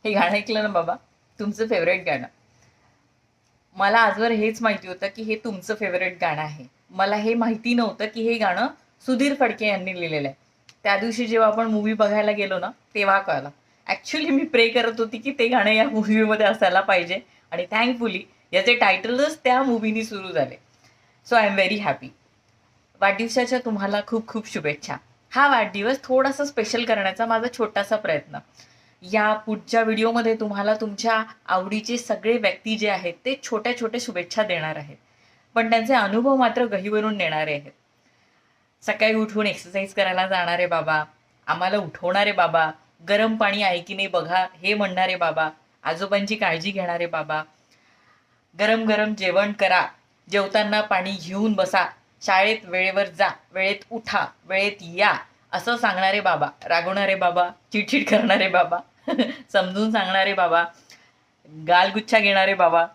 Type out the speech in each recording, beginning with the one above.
हे गाणं ऐकलं ना बाबा, तुमचं फेवरेट गाणं. मला आजवर हेच माहिती होतं की हे तुमचं फेवरेट गाणं आहे. मला हे माहिती नव्हतं की हे गाणं सुधीर फडके यांनी लिहिलेलं आहे. त्या दिवशी जेव्हा आपण मूवी बघायला गेलो ना, तेव्हा कळलं. ॲक्च्युली मी प्रे करत होती की ते गाणं या मूव्हीमध्ये असायला पाहिजे, आणि थँकफुली याचे टायटलच त्या मूव्हीनी सुरू झाले. So I am very happy. वाढदिवसाच्या तुम्हाला खूप खूप शुभेच्छा. हा वाढदिवस थोडासा स्पेशल करण्याचा माझा छोटासा प्रयत्न. या पुढच्या व्हिडिओमध्ये तुम्हाला तुमच्या आवडीचे सगळे व्यक्ती जे आहेत ते छोट्या छोट्या शुभेच्छा देणार आहेत, पण त्यांचे अनुभव मात्र गहिवरून नेणारे आहेत. सकाळी उठून एक्सरसाइज करायला जाणारे बाबा, आम्हाला उठवणारे बाबा, गरम पाणी आहे की नाही बघा हे म्हणणारे बाबा, आजोबांची काळजी घेणारे बाबा, गरम गरम जेवण करा, जेवताना पाणी घेऊन बसा, शाळेत वेळेवर जा, वेळेत उठा, वेळेत या असं सांगणारे बाबा, रागवणारे बाबा, चिडचिड करणारे बाबा, समजून सांगणारे बाबा, गालगुच्छा घेणारे बाबा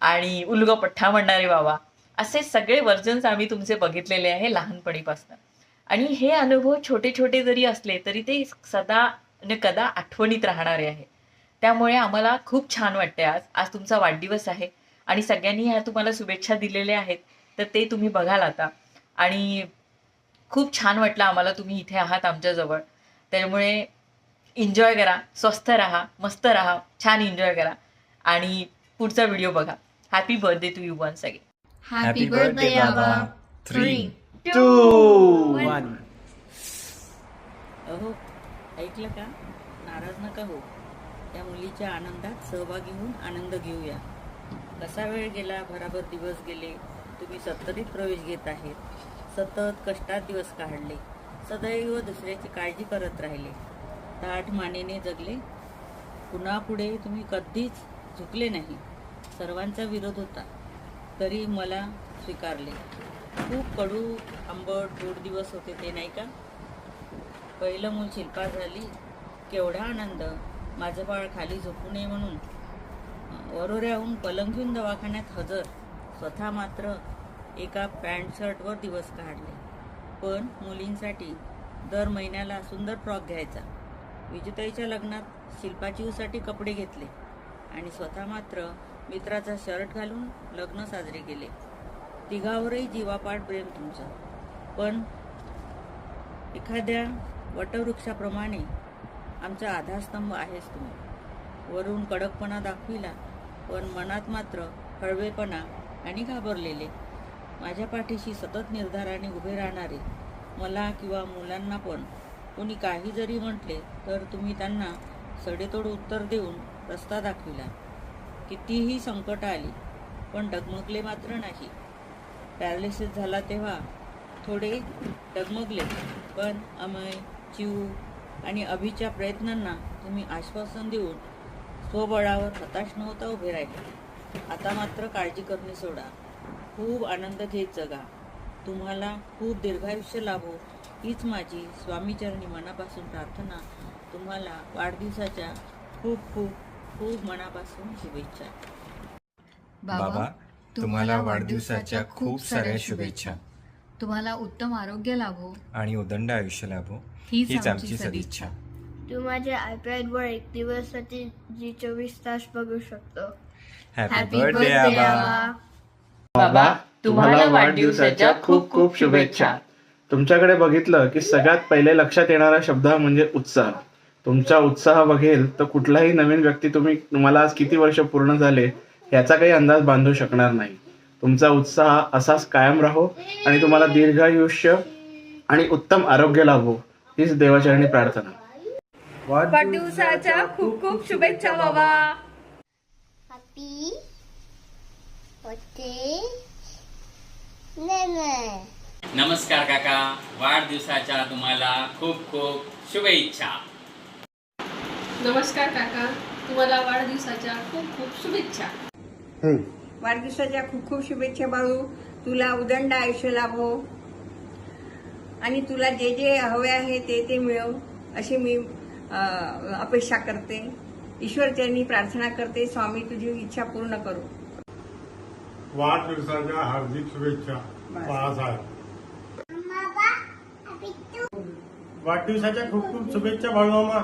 आणि उलगपठ्ठा म्हणणारे बाबा, असे सगळे वर्जन्स आम्ही तुमचे बघितलेले आहे लहानपणीपासून. आणि हे अनुभव छोटे छोटे जरी असले तरी ते सदा न कदा आठवणीत राहणारे आहे. त्यामुळे आम्हाला खूप छान वाटते. आज आज तुमचा वाढदिवस आहे आणि सगळ्यांनी ह्या तुम्हाला शुभेच्छा दिलेल्या आहेत, तर ते तुम्ही बघाल आता. आणि खूप छान वाटलं आम्हाला तुम्ही इथे आहात आमच्याजवळ. त्यामुळे एन्जॉय करा, स्वस्थ राहा, मस्त राहा, छान एन्जॉय करा आणि पुढचा व्हिडिओ बघा. Happy birthday to you once again. Happy birthday, Abba. 3, 2 1 अहो, ऐकलं का? नाराज नका हो. त्या मुलीच्या आनंदात सहभागी होऊन आनंद घेऊया. कसा वेळ गेला, भराभर दिवस गेले, तुम्ही सत्तरीत प्रवेश घेत आहेत, सतत कष्टात दिवस काढले, सदैव दुसऱ्याची काळजी करत राहिले, ताठ मानेने जगले, पुन्हा पुढे तुम्ही कधीच झुकले नाही. सर्वांचा विरोध होता तरी मला स्वीकारले. खूप कडू आंबट गोड दिवस होते ते, नाही का? पहिलं मूल शिल्पा झाली, केवढा आनंद. माझं बाळ खाली झोपू नये म्हणून वरोऱ्याहून पलंग घेऊन दवाखान्यात हजर. स्वतः मात्र एका पॅन्ट शर्टवर दिवस काढले. पण मुलींसाठी दर महिन्याला सुंदर फ्रॉक घ्यायचा. विजुताईच्या लग्नात शिल्पाचीसाठी कपडे घेतले आणि स्वतः मात्र मित्राचा शर्ट घालून लग्न साजरे केले. तिघावरही जीवापाड प्रेम तुमचं. पण एखाद्या वटवृक्षाप्रमाणे आमचा आधारस्तंभ आहेस तुम्ही. वरून कडकपणा दाखविला, पण मनात मात्र हळवेपणा आणि घाबरलेले. माझ्या पाठीशी सतत निर्धाराने उभे राहणारे. मला किंवा मुलांना पण कोणी काही जरी म्हटले तर तुम्ही त्यांना सडेतोड उत्तर देऊन रस्ता दाखविला. कितीही संकट आली पण डगमगले मात्र नाही. पॅरालिसिस झाला तेव्हा थोडे डगमगले, पण अमय, चिऊ आणि अभिच्या प्रयत्नांना तुम्ही आश्वासन देऊन स्वबळावर हताश न होता उभे राहिले. आता मात्र काळजी करणे सोडा, खूप आनंद घेत जगा. तुम्हाला खूप दीर्घायुष्य लाभो हीच माझी स्वामीचरणी मनापासून प्रार्थना. तुम्हाला वाढदिवसाच्या खूप खूप खूप मनापासून शुभेच्छा. बाबा, तुम्हाला वाढदिवसाच्या खूप साऱ्या शुभेच्छा. तुम्हाला उत्तम आरोग्य लाभो आणि उदंड आयुष्य लाभो हीच आमची सदिच्छा. तू माझ्या आयपॅडवर एक दिवसासाठी जी 24 तास बघू शकतो. हॅपी बर्थडे आबा. बाबा, तुम्हाला वाढदिवसाच्या खूप खूप शुभेच्छा. तुमच्याकडे बघितलं की सगळ्यात पहिले लक्षात येणारा शब्द म्हणजे उत्साह. तुमचा उत्साह बघेल तर कुठलाही नवीन व्यक्ती तुम्हाला आज किती वर्ष पूर्ण झाले याचा काही अंदाज बांधू शकणार नाही. तुमचा उत्साह असाच कायम राहो आणि तुम्हाला दीर्घायुष्य आणि उत्तम आरोग्य लाभो हीच देवाचरणी प्रार्थना. वाढदिवसाच्या खूप खूप शुभेच्छा बाबा. हॅपी बर्थडे नेने. नमस्कार काका, वाढदिवसाच्या तुम्हाला खूप खूप शुभेच्छा. नमस्कार काका, तुम्हाला वाढदिवसाच्या खूप खूप शुभेच्छा. वाढदिवसाच्या खूप खूप शुभेच्छा बाळू. तुला उदंड आयुष्य लाभो आणि तुला जे जे हवे आहे ते ते मिळव अशी मी अपेक्षा करते. ईश्वरचरणी प्रार्थना करते, स्वामी तुझी इच्छा पूर्ण करू. वाढदिवसाच्या हार्दिक शुभेच्छा बाळासाहेब. वाढदिवसाच्या खूप खूप शुभेच्छा बाळूमामा.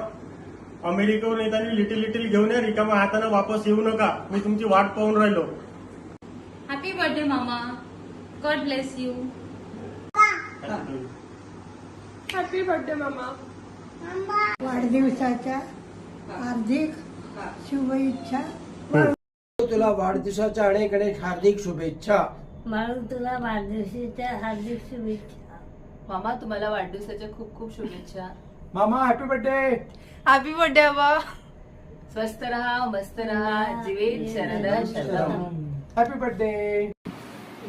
अमेरिकेवरून येताना लिटिल लिटिल घेऊन या, रिकामा हाताने वापस येऊ नका. मी तुमची वाट पाहून राहिलो. हॅपी बर्थडे मामा. God bless you. Happy birthday मामा. वाढदिवसाच्या हार्दिक शुभेच्छा. तुला वाढदिवसाच्या अनेक अनेक हार्दिक शुभेच्छा. बाळू तुला वाढदिवसाच्या हार्दिक शुभेच्छा. मामा तुम्हाला वाढदिवसाच्या खूप खूप शुभेच्छा. मामा हॅपी बर्थडे. हॅपी बर्थडे बाबा. स्वस्थ रहा, मस्त रहा, जीवेत शरद शतम. Happy birthday.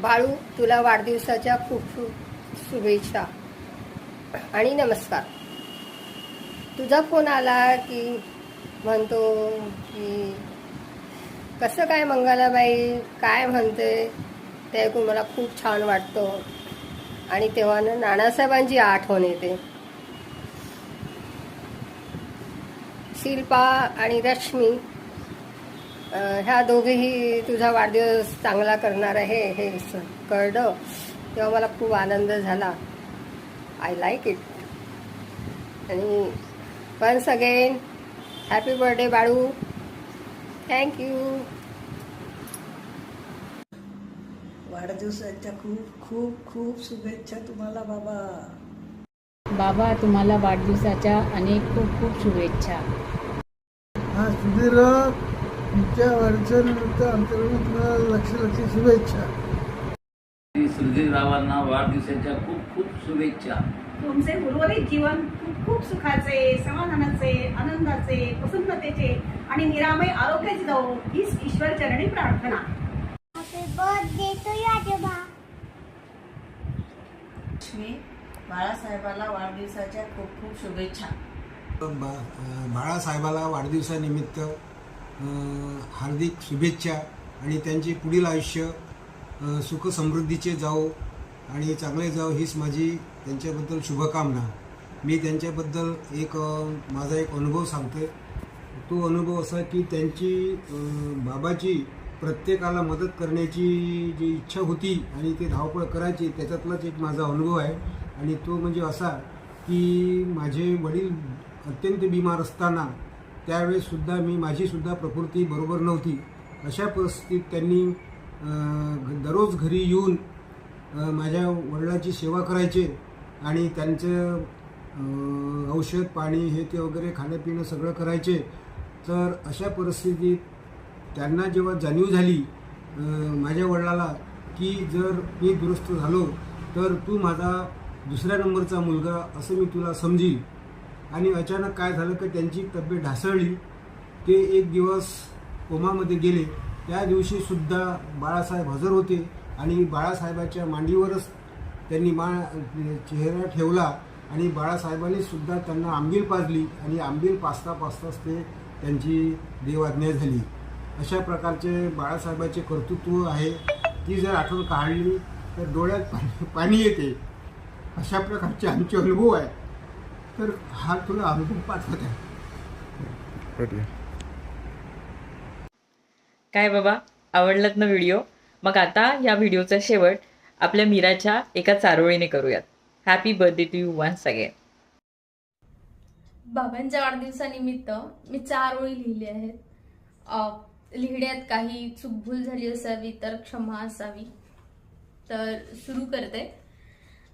बाळू तुला वाढदिवसाच्या खूप खूप शुभेच्छा आणि नमस्कार. तुझा फोन आला की म्हणतो की कसं काय मंगलाबाई काय म्हणते ते ऐकून मला खूप छान वाटतं आणि तेव्हा नानासाहेबांची आठवण येते. शिल्पा आणि रश्मी ह्या दोघेही तुझा वाढदिवस चांगला करणार आहे हे कळलं तेव्हा मला खूप आनंद झाला. I like it. आणि once again happy birthday Balu. Thank you. वाढदिवसाच्या खूप खूप खूप शुभेच्छा तुम्हाला बाबा. बाबा तुम्हाला वाढदिवसाच्या अनेक खूप खूप शुभेच्छा. हा सुधीर तुमच्या वाढदिवसानिमित्त आमच्याकडून तुम्हाला लक्ष शुभेच्छा. सुधीररावांना वाढदिवसाच्या खूप खूप शुभेच्छा. तुमचे उर्वरित जीवन खूप खूप सुखाचे, समाधानाचे, आनंदाचे, प्रसन्नतेचे आणि निरामय आरोग्याचे जावो हीच ईश्वर चरणी प्रार्थना. लक्ष्मी बाळासाहेबाला वाढदिवसाच्या खूप खूप शुभेच्छा. बाळासाहेबाला वाढदिवसानिमित्त हार्दिक शुभेच्छा आणि त्यांचे पुढील आयुष्य सुख समृद्धीचे जावो आणि चांगले जावो हीच माझी त्यांच्याबद्दल शुभकामना. मी त्यांच्याबद्दल माझा एक अनुभव सांगतोय. तो अनुभव असा की त्यांची बाबाची प्रत्येकाला मदत करण्याची जी इच्छा होती आणि ते धावपळ करायची त्याच्यातलाच एक माझा अनुभव आहे. आणि तो म्हणजे असा की माझे वडील अत्यंत बिमार असताना त्यावेळेससुद्धा माझीसुद्धा प्रकृती बरोबर नव्हती. अशा परिस्थितीत त्यांनी दररोज घरी येऊन माझ्या वडिलांची सेवा करायचे आणि त्यांचं औषध पाणी हे ते वगैरे खाणंपिणं सगळं करायचे. तर अशा परिस्थितीत त्यांना जेव्हा जाणीव झाली माझ्या वडिलाला की जर मी दुरुस्त झालो तर तू माझा दुसऱ्या नंबरचा मुलगा असं मी तुला समजील. आणि अचानक काय झालं की त्यांची तब्येत ढासळली. ते एक दिवस कोमामध्ये गेले. त्या दिवशीसुद्धा बाळासाहेब हजर होते आणि बाळासाहेबाच्या मांडीवरच त्यांनी चेहरा ठेवला आणि बाळासाहेबांनी सुद्धा त्यांना आंबील पाजली आणि आंबील पाजता पाजताच ते त्यांची देवाज्ञा झाली. अशा प्रकारचे बाळासाहेबाचे कर्तृत्व आहे ती जर आठवण काढली तर डोळ्यात पाणी येते. अशा प्रकारचे आमचे अनुभव आहे. तर हा तुला अनुभव पाठवत आहे. काय बाबा आवडलात ना व्हिडिओ? मग आता या व्हिडिओचा शेवट आपल्या मीराच्या एका चारोळीने करूयात. Happy birthday to you once again. बाबांच्या वाढदिवसानिमित्त मी 4 ओळी लिहिल्या आहेत. लिहिण्यात काही चूकभूल झाली असावी तर क्षमा असावी. तर सुरू करते.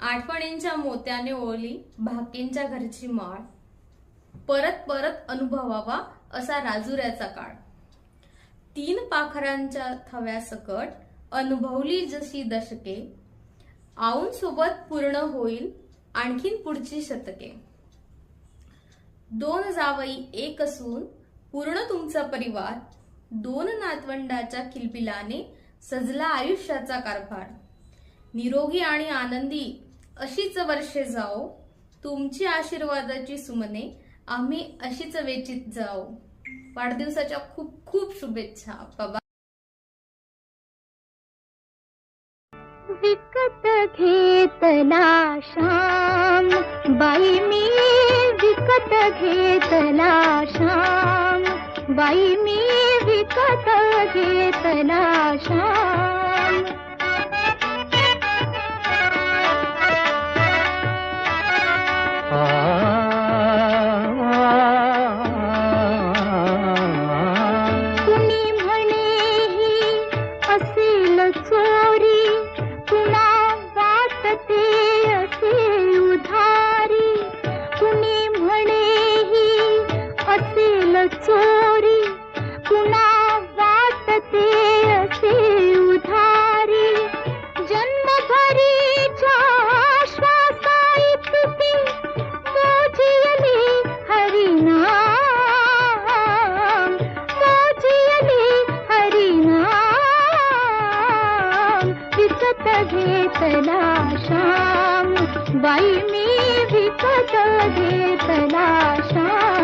आठवणींच्या मोत्याने ओळली भाकींच्या घरची माळ, परत परत अनुभवावा असा राजुऱ्याचा काळ. 3 पाखरांच्या थव्यासकट अनुभवली जशी दशके, आऊन सोबत पूर्ण होईल आणखीन पुढची शतके. 2 जावई एक असून पूर्ण तुमचा परिवार, 2 नातवंडाच्या किलबिलाने सजला आयुष्याचा कारभार. निरोगी आणि आनंदी अशीच वर्षे जाओ, तुमची आशीर्वादाची सुमने आम्ही अशीच वेचित जाओ. वाढदिवसाच्या खूप खूप शुभेच्छा बाबा. विकत घेतला श्याम, बाई मी विकत घेतला श्याम, बाई मी विकत घेतला श्याम. कुणी म्हणे ही असेल चोरी, कुणा वाटते असे उधारी. कुणी म्हणे ही असेल चोरी, कुणा वाटते असे उधारी. जन्मभरीच्या श्वासाइतकी मोजियली हरिनाम, मोजियली हरिनाम. विकत घेतला श्याम, बाई मी विकत घेतला श्याम.